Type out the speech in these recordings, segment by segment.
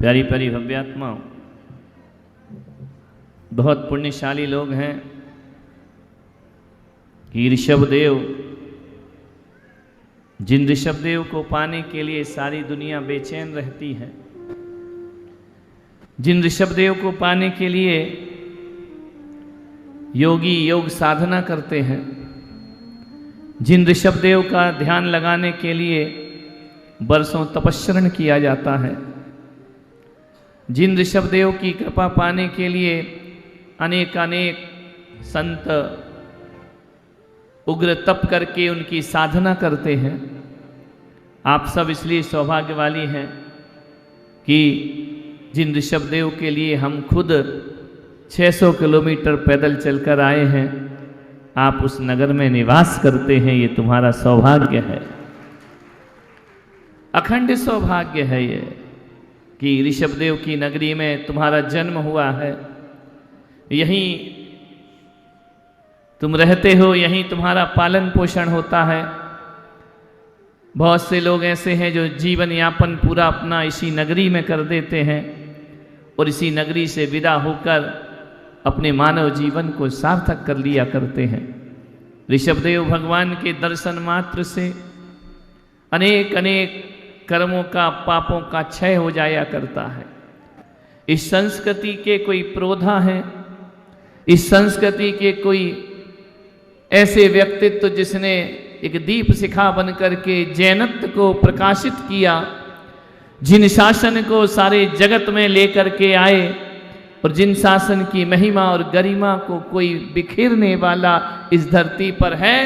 प्यारी प्यारी भव्यात्माओं, बहुत पुण्यशाली लोग हैं कि ऋषभदेव, जिन ऋषभदेव को पाने के लिए सारी दुनिया बेचैन रहती है, जिन ऋषभदेव को पाने के लिए योगी योग साधना करते हैं, जिन ऋषभदेव का ध्यान लगाने के लिए बरसों तपस्या किया जाता है, जिन ऋषभदेव की कृपा पाने के लिए अनेक अनेक संत उग्र तप करके उनकी साधना करते हैं, आप सब इसलिए सौभाग्यवाली हैं कि जिन ऋषभदेव के लिए हम खुद 600 किलोमीटर पैदल चलकर आए हैं, आप उस नगर में निवास करते हैं। ये तुम्हारा सौभाग्य है, अखंड सौभाग्य है ये कि ऋषभदेव की नगरी में तुम्हारा जन्म हुआ है, यहीं तुम रहते हो, यहीं तुम्हारा पालन पोषण होता है। बहुत से लोग ऐसे हैं जो जीवन यापन पूरा अपना इसी नगरी में कर देते हैं और इसी नगरी से विदा होकर अपने मानव जीवन को सार्थक कर लिया करते हैं। ऋषभदेव भगवान के दर्शन मात्र से अनेक अनेक कर्मों का, पापों का क्षय हो जाया करता है। इस संस्कृति के कोई प्रोधा हैं, इस संस्कृति के कोई ऐसे व्यक्तित्व जिसने एक दीप शिखा बनकर के जैनत्व को प्रकाशित किया, जिन शासन को सारे जगत में लेकर के आए और जिन शासन की महिमा और गरिमा को कोई बिखेरने वाला इस धरती पर है,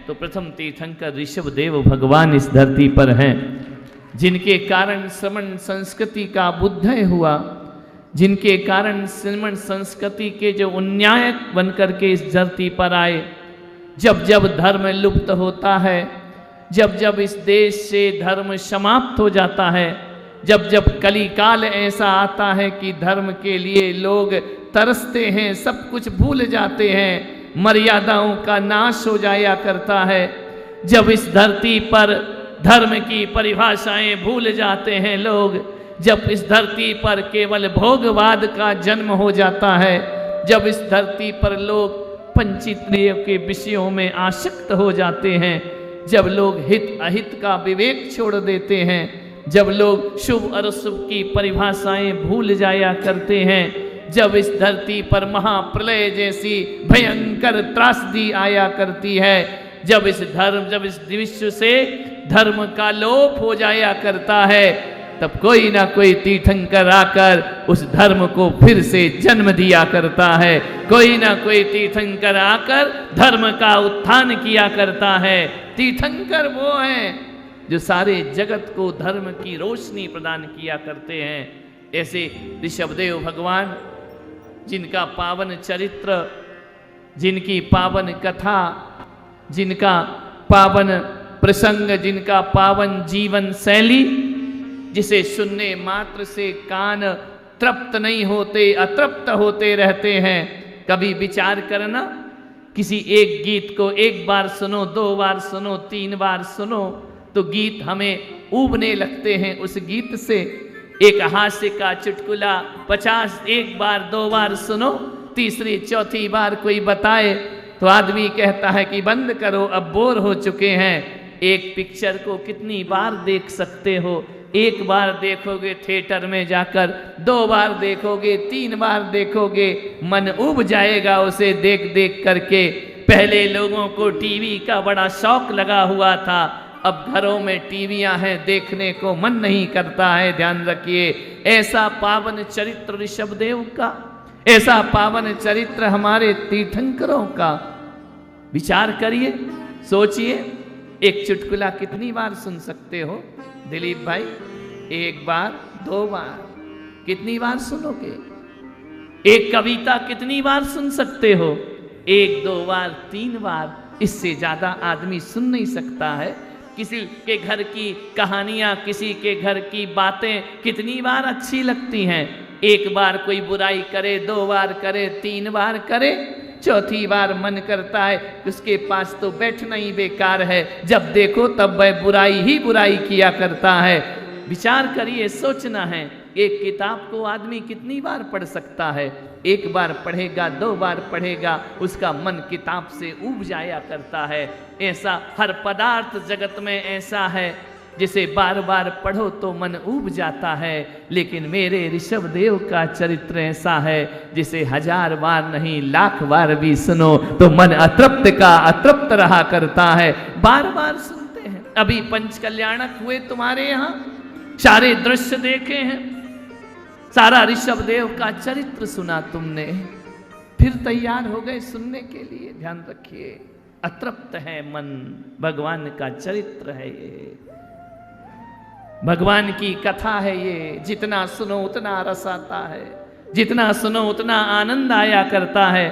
तो प्रथम तीर्थंकर ऋषभदेव भगवान इस धरती पर हैं, जिनके कारण श्रमण संस्कृति का बुद्धय हुआ, जिनके कारण श्रमण संस्कृति के जो उन्यायक बनकर के इस धरती पर आए। जब जब धर्म लुप्त होता है, जब जब इस देश से धर्म समाप्त हो जाता है, जब जब कलिकाल ऐसा आता है कि धर्म के लिए लोग तरसते हैं, सब कुछ भूल जाते हैं, मर्यादाओं का नाश हो जाया करता है, जब इस धरती पर धर्म की परिभाषाएं भूल जाते हैं लोग, जब इस धरती पर केवल भोगवाद का जन्म हो जाता है, जब इस धरती पर लोग पंचेंद्रिय के विषयों में आसक्त हो जाते हैं, जब लोग हित अहित का विवेक छोड़ देते हैं, जब लोग शुभ और अशुभ की परिभाषाएं भूल जाया करते हैं, जब इस धरती पर महाप्रलय जैसी भयंकर त्रासदी आया करती है, जब इस विश्व से धर्म का लोप हो जाया करता है, तब कोई ना कोई तीर्थंकर आकर उस धर्म को फिर से जन्म दिया करता है, कोई ना कोई तीर्थंकर आकर धर्म का उत्थान किया करता है। तीर्थंकर वो हैं जो सारे जगत को धर्म की रोशनी प्रदान किया करते हैं। ऐसे ऋषभदेव भगवान, जिनका पावन चरित्र, जिनकी पावन कथा, जिनका पावन प्रसंग, जिनका पावन जीवन शैली, जिसे सुनने मात्र से कान तृप्त नहीं होते, अतृप्त होते रहते हैं। कभी विचार करना, किसी एक गीत को एक बार सुनो, 2 बार सुनो, 3 बार सुनो तो गीत हमें ऊबने लगते हैं उस गीत से। एक हास्य का चुटकुला 50 एक बार 2 बार सुनो, तीसरी चौथी बार कोई बताए तो आदमी कहता है कि बंद करो, अब बोर हो चुके हैं। एक पिक्चर को कितनी बार देख सकते हो? एक बार देखोगे थिएटर में जाकर, 2 बार देखोगे, 3 बार देखोगे, मन उब जाएगा उसे देख देख करके। पहले लोगों को टीवी का बड़ा शौक लगा हुआ था, अब घरों में टीवियां हैं, देखने को मन नहीं करता है। ध्यान रखिए, ऐसा पावन चरित्र ऋषभदेव का, ऐसा पावन चरित्र हमारे तीर्थंकरों का। विचार करिए, सोचिए, एक चुटकुला कितनी बार सुन सकते हो दिलीप भाई? 1 बार, 2 बार, कितनी बार सुनोगे? एक कविता कितनी बार सुन सकते हो? 1, 2 बार, 3 बार, इससे ज्यादा आदमी सुन नहीं सकता है। किसी के घर की कहानियां, किसी के घर की बातें कितनी बार अच्छी लगती हैं। 1 बार कोई बुराई करे, 2 बार करे, 3 बार करे, चौथी बार मन करता है उसके पास तो बैठना ही बेकार है, जब देखो तब वह बुराई ही बुराई किया करता है। विचार करिए, सोचना है एक किताब को आदमी कितनी बार पढ़ सकता है? एक बार पढ़ेगा, 2 बार पढ़ेगा, उसका मन किताब से ऊब जाया करता है। ऐसा हर पदार्थ जगत में ऐसा है जिसे बार बार पढ़ो तो मन ऊब जाता है, लेकिन मेरे ऋषभ देव का चरित्र ऐसा है जिसे 1000 बार नहीं 1,00,000 बार भी सुनो तो मन अतृप्त का अतृप्त रहा करता है। बार बार सुनते हैं। अभी पंचकल्याणक हुए तुम्हारे यहाँ, सारे दृश्य देखे हैं, सारा ऋषभ देव का चरित्र सुना तुमने, फिर तैयार हो गए सुनने के लिए। ध्यान रखिए, अतृप्त है मन, भगवान का चरित्र है ये, भगवान की कथा है ये। जितना सुनो उतना रस आता है, जितना सुनो उतना आनंद आया करता है।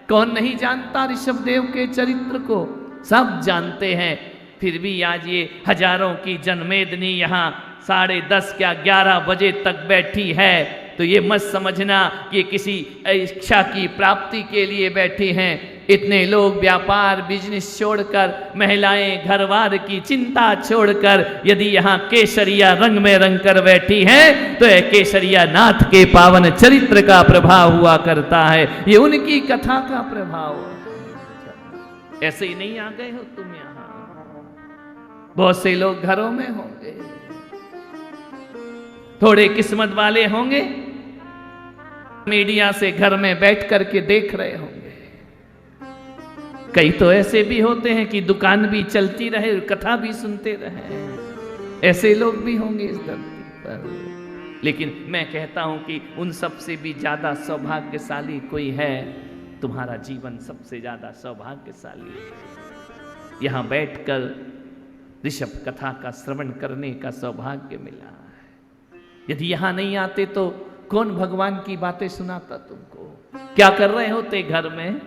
कौन नहीं जानता ऋषभ देव के चरित्र को? सब जानते हैं। फिर भी आज ये हजारों की जनमेदनी यहाँ 10:30 क्या 11 बजे तक बैठी है, तो ये मत समझना कि किसी इच्छा की प्राप्ति के लिए बैठे हैं। इतने लोग व्यापार बिजनेस छोड़कर, महिलाएं घरवार की चिंता छोड़कर यदि यहाँ केसरिया रंग में रंग कर बैठी हैं, तो यह केसरिया नाथ के पावन चरित्र का प्रभाव हुआ करता है। ये उनकी कथा का प्रभाव है। ऐसे ही नहीं आ गए हो तुम यहाँ, बहुत से लोग घरों में होंगे, थोड़े किस्मत वाले होंगे, मीडिया से घर में बैठ करके देख रहे होंगे। कई तो ऐसे भी होते हैं कि दुकान भी चलती रहे, कथा भी सुनते रहे। ऐसे लोग भी होंगे इस धरती पर। लेकिन मैं कहता हूं कि उन सब से भी ज्यादा सौभाग्यशाली कोई है, तुम्हारा जीवन सबसे ज्यादा सौभाग्यशाली है। यहां बैठकर ऋषभ कथा का श्रवण करने का सौभाग्य मिला है। यदि यहां नहीं आते तो कौन भगवान की बातें सुनाता तुमको? क्या कर रहे होते घर में?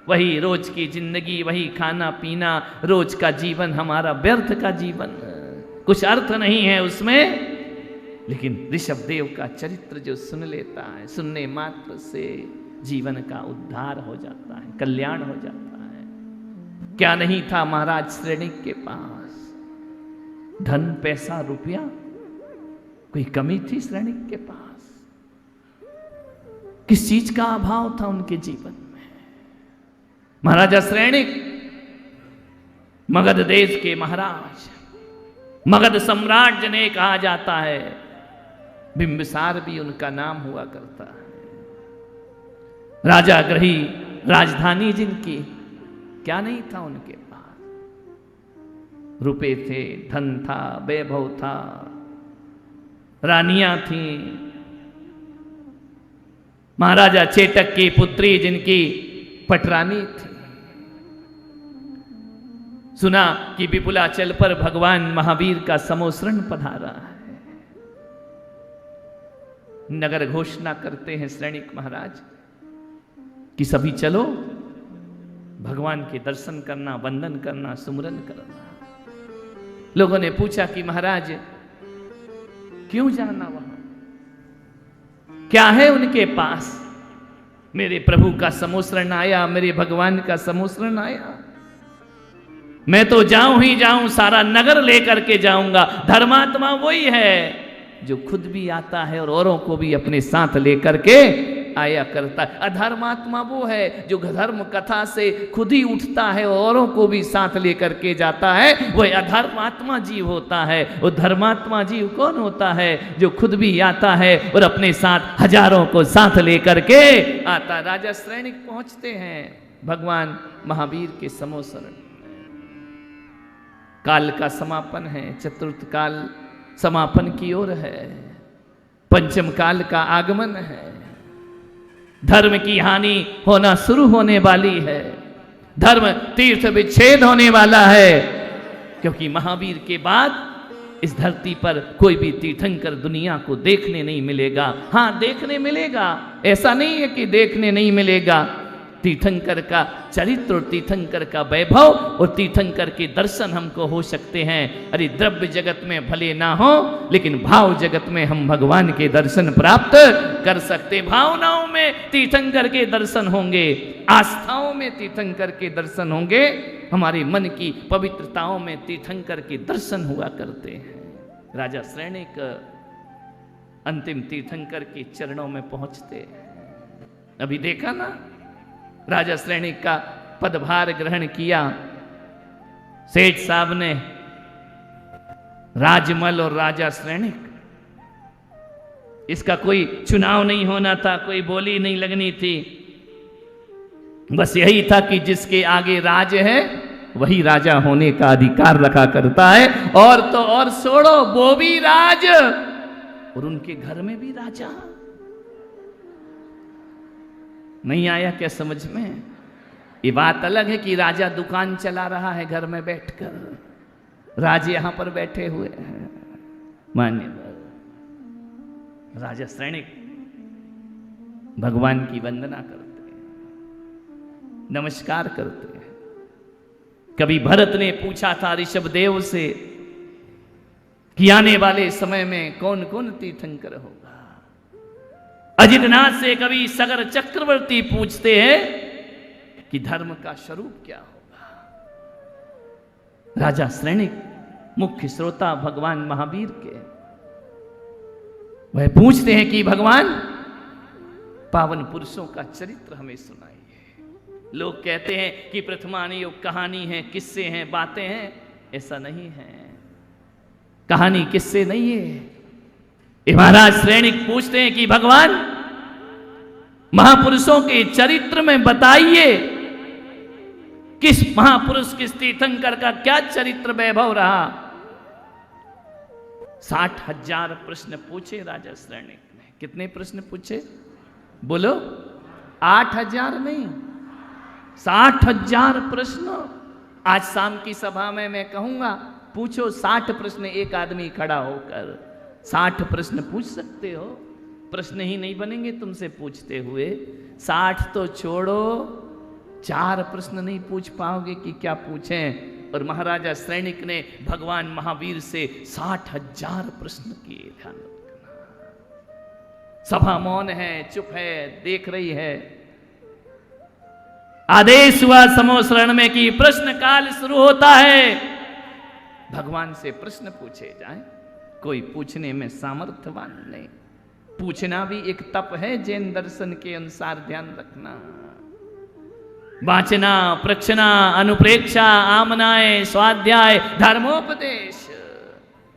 वही रोज की जिंदगी, वही खाना पीना, रोज का जीवन हमारा व्यर्थ का जीवन, कुछ अर्थ नहीं है उसमें। लेकिन ऋषभ देव का चरित्र जो सुन लेता है, सुनने मात्र से जीवन का उद्धार हो जाता है, कल्याण हो जाता है। क्या नहीं था महाराज श्रेणिक के पास? धन, पैसा, रुपया, कोई कमी थी श्रेणिक के पास? किस चीज का अभाव था उनके जीवन में? महाराजा श्रेणिक मगध देश के महाराज, मगध सम्राट जिन्हें कहा जाता है, बिंबिसार भी उनका नाम हुआ करता है। राजा ग्रही राजधानी जिनकी, क्या नहीं था उनके पास? रुपए थे, धन था, वैभव था, रानियां थी। महाराजा चेटक की पुत्री जिनकी पटरानी थी। सुना कि विपुलाचल पर भगवान महावीर का समोसरण पधारा है। नगर घोषणा करते हैं श्रेणिक महाराज कि सभी चलो भगवान के दर्शन करना, वंदन करना, सुमरन करना। लोगों ने पूछा कि महाराज क्यों जाना वहां? क्या है उनके पास? मेरे प्रभु का समोसरण आया, मेरे भगवान का समोसरण आया, मैं तो जाऊं ही जाऊं, सारा नगर लेकर के जाऊंगा। धर्मात्मा वही है जो खुद भी आता है और औरों को भी अपने साथ लेकर के आया करता है। अधर्मात्मा वो है जो धर्म कथा से खुद ही उठता है और औरों को भी साथ लेकर के जाता है, वह अधर्मात्मा जीव होता है। वो धर्मात्मा जीव कौन होता है? जो खुद भी आता है और अपने साथ हजारों को साथ लेकर के आता। राजा श्रेणिक पहुंचते हैं भगवान महावीर के समोसरण। काल का समापन है, चतुर्थ काल समापन की ओर है, पंचम काल का आगमन है, धर्म की हानि होना शुरू होने वाली है, धर्म तीर्थ विच्छेद होने वाला है। क्योंकि महावीर के बाद इस धरती पर कोई भी तीर्थंकर दुनिया को देखने नहीं मिलेगा। हाँ, देखने मिलेगा, ऐसा नहीं है कि देखने नहीं मिलेगा। तीर्थंकर का चरित्र और तीर्थंकर का वैभव और तीर्थंकर के दर्शन हमको हो सकते हैं। अरे द्रव्य जगत में भले ना हो, लेकिन भाव जगत में हम भगवान के दर्शन प्राप्त कर सकते। भावनाओं में तीर्थंकर के दर्शन होंगे, आस्थाओं में तीर्थंकर के दर्शन होंगे, हमारे मन की पवित्रताओं में तीर्थंकर के दर्शन हुआ करते हैं। राजा श्रेणिक अंतिम तीर्थंकर के चरणों में पहुंचते। अभी देखा ना, राजा श्रेणिक का पदभार ग्रहण किया सेठ साहब ने, राजमल और राजा श्रेणिक। इसका कोई चुनाव नहीं होना था, कोई बोली नहीं लगनी थी, बस यही था कि जिसके आगे राज है वही राजा होने का अधिकार रखा करता है। और तो और छोड़ो, वो भी राज और उनके घर में भी राजा। नहीं आया क्या समझ में? ये बात अलग है कि राजा दुकान चला रहा है घर में बैठकर, राज यहां पर बैठे हुए हैं। मान्य राजा श्रेणिक भगवान की वंदना करते हैं, नमस्कार करते हैं। कभी भरत ने पूछा था ऋषभदेव से कि आने वाले समय में कौन कौन तीर्थंकर होगा। अजितनाथ से कभी सगर चक्रवर्ती पूछते हैं कि धर्म का स्वरूप क्या होगा। राजा श्रेणिक मुख्य श्रोता भगवान महावीर के, वह पूछते हैं कि भगवान पावन पुरुषों का चरित्र हमें सुनाइए। लोग कहते हैं कि प्रथमानुयोग कहानी है, किस्से हैं, बातें हैं। ऐसा नहीं है, कहानी किस्से नहीं है। ये महाराज श्रेणिक पूछते हैं कि भगवान महापुरुषों के चरित्र में बताइए, किस महापुरुष किस तीर्थंकर का क्या चरित्र वैभव रहा। 60,000 प्रश्न पूछे राजा श्रेणिक ने। कितने प्रश्न पूछे बोलो? 8,000 नहीं, 60,000 प्रश्न। आज शाम की सभा में मैं कहूंगा पूछो 60 प्रश्न, एक आदमी खड़ा होकर 60 प्रश्न पूछ सकते हो। प्रश्न ही नहीं बनेंगे तुमसे पूछते हुए। 60 तो छोड़ो, 4 प्रश्न नहीं पूछ पाओगे कि क्या पूछें। और महाराजा श्रेणिक ने भगवान महावीर से 60,000 प्रश्न किए। ध्यान रखना, सभा मौन है, चुप है, देख रही है। आदेश हुआ समोसरण में कि प्रश्न काल शुरू होता है, भगवान से प्रश्न पूछे जाएं। कोई पूछने में सामर्थ्यवान नहीं। पूछना भी एक तप है, जैन दर्शन के अनुसार, ध्यान रखना। वाचना, प्रक्षना, अनुप्रेक्षा, आमनाएं, स्वाध्याय, धर्मोपदेश,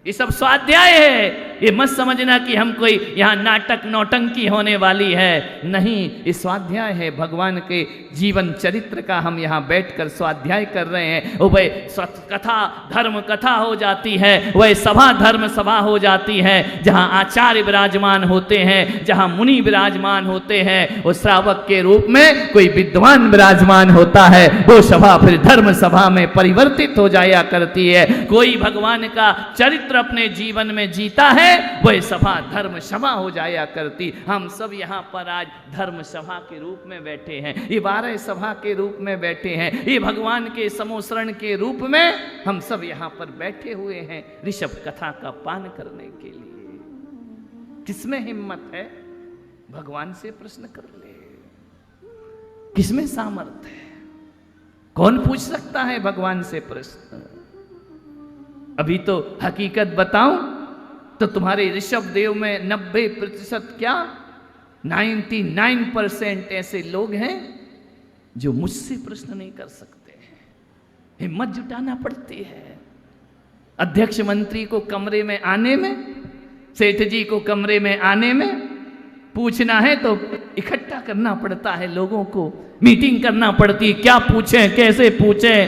ये सब स्वाध्याय है। ये मत समझना कि हम कोई यहाँ नाटक नौटंकी होने वाली है, नहीं। ये स्वाध्याय है, भगवान के जीवन चरित्र का हम यहाँ बैठकर स्वाध्याय कर रहे हैं। वह कथा धर्म कथा हो जाती है, वह सभा धर्म सभा हो जाती है, जहाँ आचार्य विराजमान होते हैं, जहाँ मुनि विराजमान होते हैं, वो श्रावक के रूप में कोई विद्वान विराजमान होता है। वो सभा फिर धर्म सभा में परिवर्तित हो जाया करती है। कोई भगवान का चरित्र अपने जीवन में जीता है, वह सभा धर्म सभा हो जाया करती। हम सब यहाँ पर आज धर्म सभा के रूप में बैठे हैं, ये 12 सभा के रूप में बैठे हैं, ये भगवान के समोसरण के रूप में हम सब यहाँ पर बैठे हुए हैं ऋषभ कथा का पान करने के लिए। किसमें हिम्मत है? भगवान से प्रश्न कर ले। किसमें सामर्थ्य है? कौन पूछ सकता है भगवान से प्रश्न? अभी तो हकीकत बताऊं तो तुम्हारे ऋषभ देव में 90% क्या 99% ऐसे लोग हैं जो मुझसे प्रश्न नहीं कर सकते हैं। हिम्मत जुटाना पड़ती है। अध्यक्ष मंत्री को कमरे में आने में, सेठ जी को कमरे में आने में, पूछना है तो इकट्ठा करना पड़ता है लोगों को, मीटिंग करना पड़ती है। क्या पूछें, कैसे पूछें,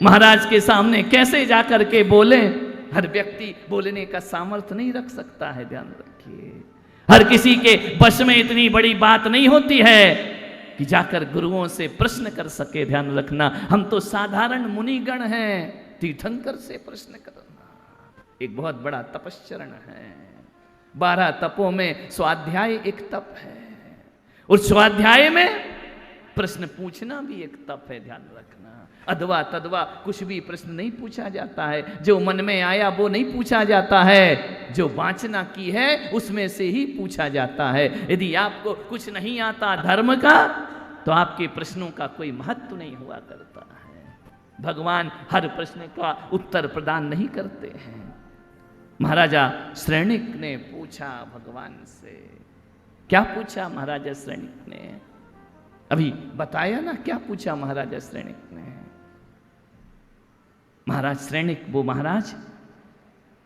महाराज के सामने कैसे जाकर के बोले। हर व्यक्ति बोलने का सामर्थ्य नहीं रख सकता है, ध्यान रखिए। हर किसी के वश में इतनी बड़ी बात नहीं होती है कि जाकर गुरुओं से प्रश्न कर सके। ध्यान रखना, हम तो साधारण मुनिगण हैं। तीर्थंकर से प्रश्न करना एक बहुत बड़ा तपश्चरण है। 12 तपों में स्वाध्याय एक तप है, उस स्वाध्याय में प्रश्न पूछना भी एक तप है। ध्यान रखना, अधवा तदवा कुछ भी प्रश्न नहीं पूछा जाता है। जो मन में आया वो नहीं पूछा जाता है, जो वांछना की है उसमें से ही पूछा जाता है। यदि आपको कुछ नहीं आता धर्म का, तो आपके प्रश्नों का कोई महत्व नहीं हुआ करता है। भगवान हर प्रश्न का उत्तर प्रदान नहीं करते हैं। महाराजा श्रेणिक ने पूछा भगवान से। क्या पूछा महाराजा श्रेणिक ने? अभी बताया ना क्या पूछा महाराजा श्रेणिक ने। महाराज श्रेणिक वो महाराज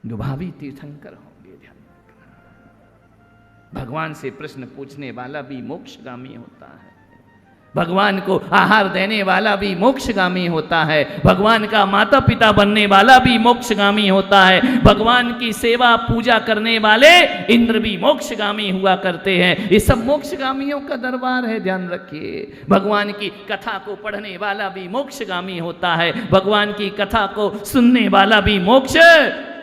जो भावी तीर्थंकर होंगे, ध्यान रखना। भगवान से प्रश्न पूछने वाला भी मोक्षगामी होता है, भगवान को आहार देने वाला भी मोक्षगामी होता है, भगवान का माता पिता बनने वाला भी मोक्षगामी होता है, भगवान की सेवा पूजा करने वाले इंद्र भी मोक्षगामी हुआ करते हैं। ये सब मोक्षगामियों का दरबार है, ध्यान रखिए। भगवान की कथा को पढ़ने वाला भी मोक्षगामी होता है, भगवान की कथा को सुनने वाला भी मोक्ष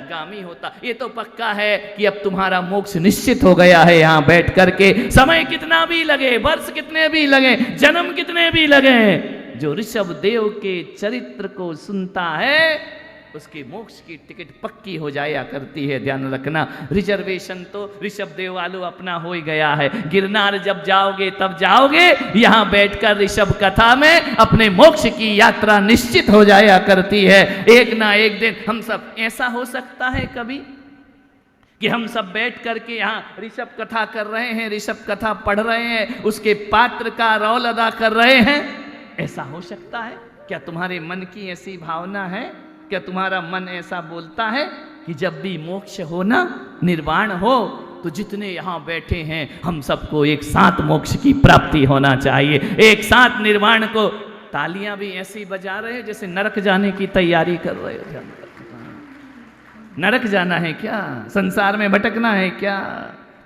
गामी होता। ये तो पक्का है कि अब तुम्हारा मोक्ष निश्चित हो गया है यहाँ बैठ करके। समय कितना भी लगे, वर्ष कितने भी लगे, जन्म कितने भी लगे, जो ऋषभ देव के चरित्र को सुनता है उसकी मोक्ष की टिकट पक्की हो जाया करती है, ध्यान रखना। रिजर्वेशन तो ऋषभ देव वालों अपना हो ही गया है। गिरनार जब जाओगे तब जाओगे, यहाँ बैठकर ऋषभ कथा में अपने मोक्ष की यात्रा निश्चित हो जाया करती है। एक ना एक दिन हम सब, ऐसा हो सकता है कभी कि हम सब बैठ करके यहाँ ऋषभ कथा कर रहे हैं, ऋषभ कथा पढ़ रहे हैं, उसके पात्र का रोल अदा कर रहे हैं, ऐसा हो सकता है? क्या तुम्हारे मन की ऐसी भावना है? क्या तुम्हारा मन ऐसा बोलता है कि जब भी मोक्ष हो ना, निर्वाण हो, तो जितने यहाँ बैठे हैं हम सबको एक साथ मोक्ष की प्राप्ति होना चाहिए, एक साथ निर्वाण को। तालियां भी ऐसी बजा रहे हैं जैसे नरक जाने की तैयारी कर रहे हो। नरक जाना है क्या? संसार में भटकना है क्या?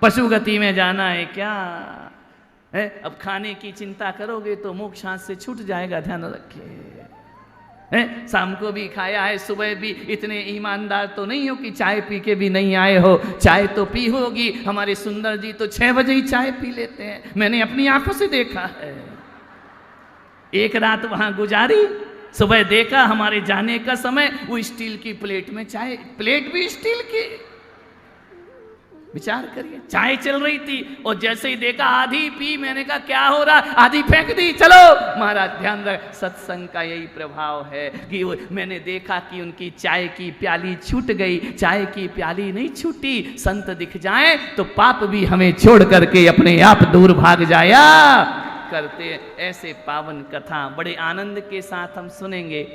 पशु गति में जाना है क्या? है? अब खाने की चिंता करोगे तो मोक्ष हाथ से छूट जाएगा, ध्यान रखिए। शाम को भी खाया है, सुबह भी। इतने ईमानदार तो नहीं हो कि चाय पी के भी नहीं आए हो। चाय तो पी होगी। हमारे सुंदर जी तो 6 बजे ही चाय पी लेते हैं, मैंने अपनी आंखों से देखा है। एक रात वहां गुजारी, सुबह देखा हमारे जाने का समय, वो स्टील की प्लेट में चाय, प्लेट भी स्टील की। विचार करिए, चाय चल रही थी और जैसे ही देखा आधी पी, मैंने कहा क्या हो रहा, आधी फेंक दी। चलो महाराज ध्यान रख, सत्संग का यही प्रभाव है कि मैंने देखा कि उनकी चाय की प्याली छूट गई, चाय की प्याली नहीं छूटी। संत दिख जाए तो पाप भी हमें छोड़ करके अपने आप दूर भाग जाया करते। ऐसे पावन कथा बड़े आनंद के साथ हम सुनेंगे।